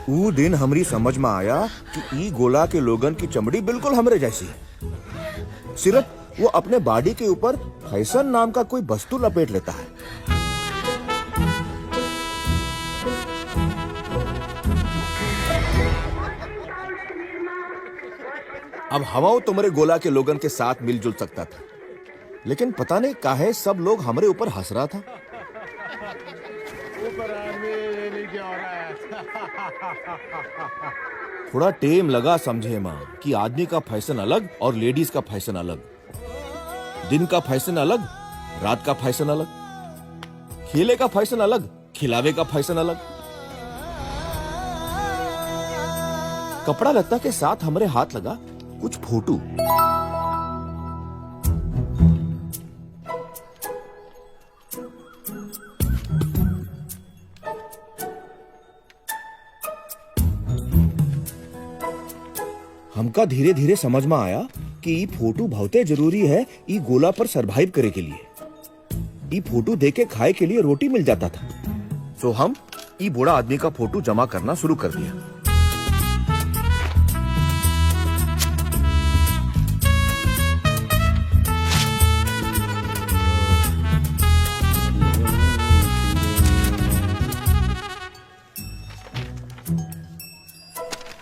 ऊ दिन हमरी समझ में आया कि ई गोला के लोगन की चमड़ी बिल्कुल हमरे जैसी है। सिर्फ वो अपने बॉडी के ऊपर फैशन नाम का कोई वस्तु लपेट लेता है। अब हवाओं तुम्हारे गोला के लोगन के साथ मिलजुल सकता था, लेकिन पता नहीं काहे सब लोग हमरे ऊपर हंस रहा था। थोड़ा टेम लगा समझे मां कि आदमी का फैशन अलग और लेडीज का फैशन अलग, दिन का फैशन अलग, रात का फैशन अलग, खेले का फैशन अलग, खिलावे का फैशन अलग। कपड़ा लत्ता के साथ हमारे हाथ लगा कुछ फोटो। हमका धीरे धीरे समझ में आया कि ई फोटो बहुते जरूरी है ई गोला पर सरवाइव करे के लिए। ई फोटो देके खाए के लिए रोटी मिल जाता था, तो हम ई बूढ़ा आदमी का फोटो जमा करना शुरू कर दिया।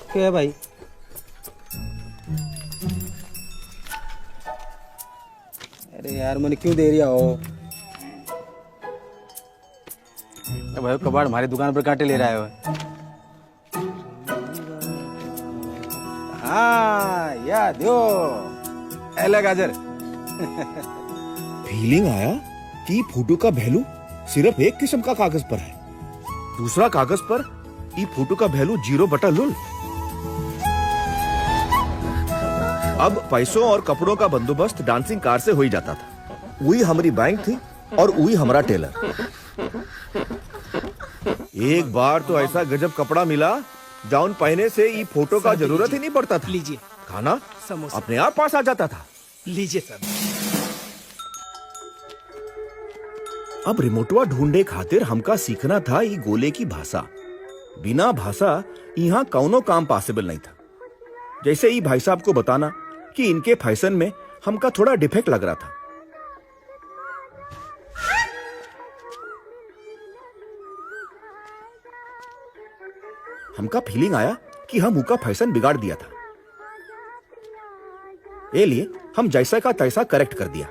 क्या है भाई? अरे यार मैंने क्यों दे रहा हो? भाई कबाड़ हमारी दुकान पर कांटे ले रहा है। हाँ या दो एला गाजर। फीलिंग आया कि फोटो का वैल्यू सिर्फ एक किस्म का कागज पर है, दूसरा कागज पर ई फोटो का वैल्यू 0/लुल। अब पैसों और कपड़ों का बंदोबस्त डांसिंग कार से हो ही जाता था। वही हमारी बैंक थी और वही हमारा टेलर। एक बार तो ऐसा गजब कपड़ा मिला जौन पहने से ये फोटो का जरूरत ही नहीं पड़ता था। लीजिए खाना समोसा अपने आप पास आ जाता था। लीजिए सर। अब रिमोटवा ढूंढे खातिर हमका सीखना था ये गोले की भाषा। बिना भाषा यहाँ कौनो काम पॉसिबल नहीं था। जैसे ही भाई साहब को बताना कि इनके फैशन में हमका थोड़ा डिफेक्ट लग रहा था। हमका फीलिंग आया कि हम उनका फैशन बिगाड़ दिया था। ये लिए हम जैसा का तैसा करेक्ट कर दिया।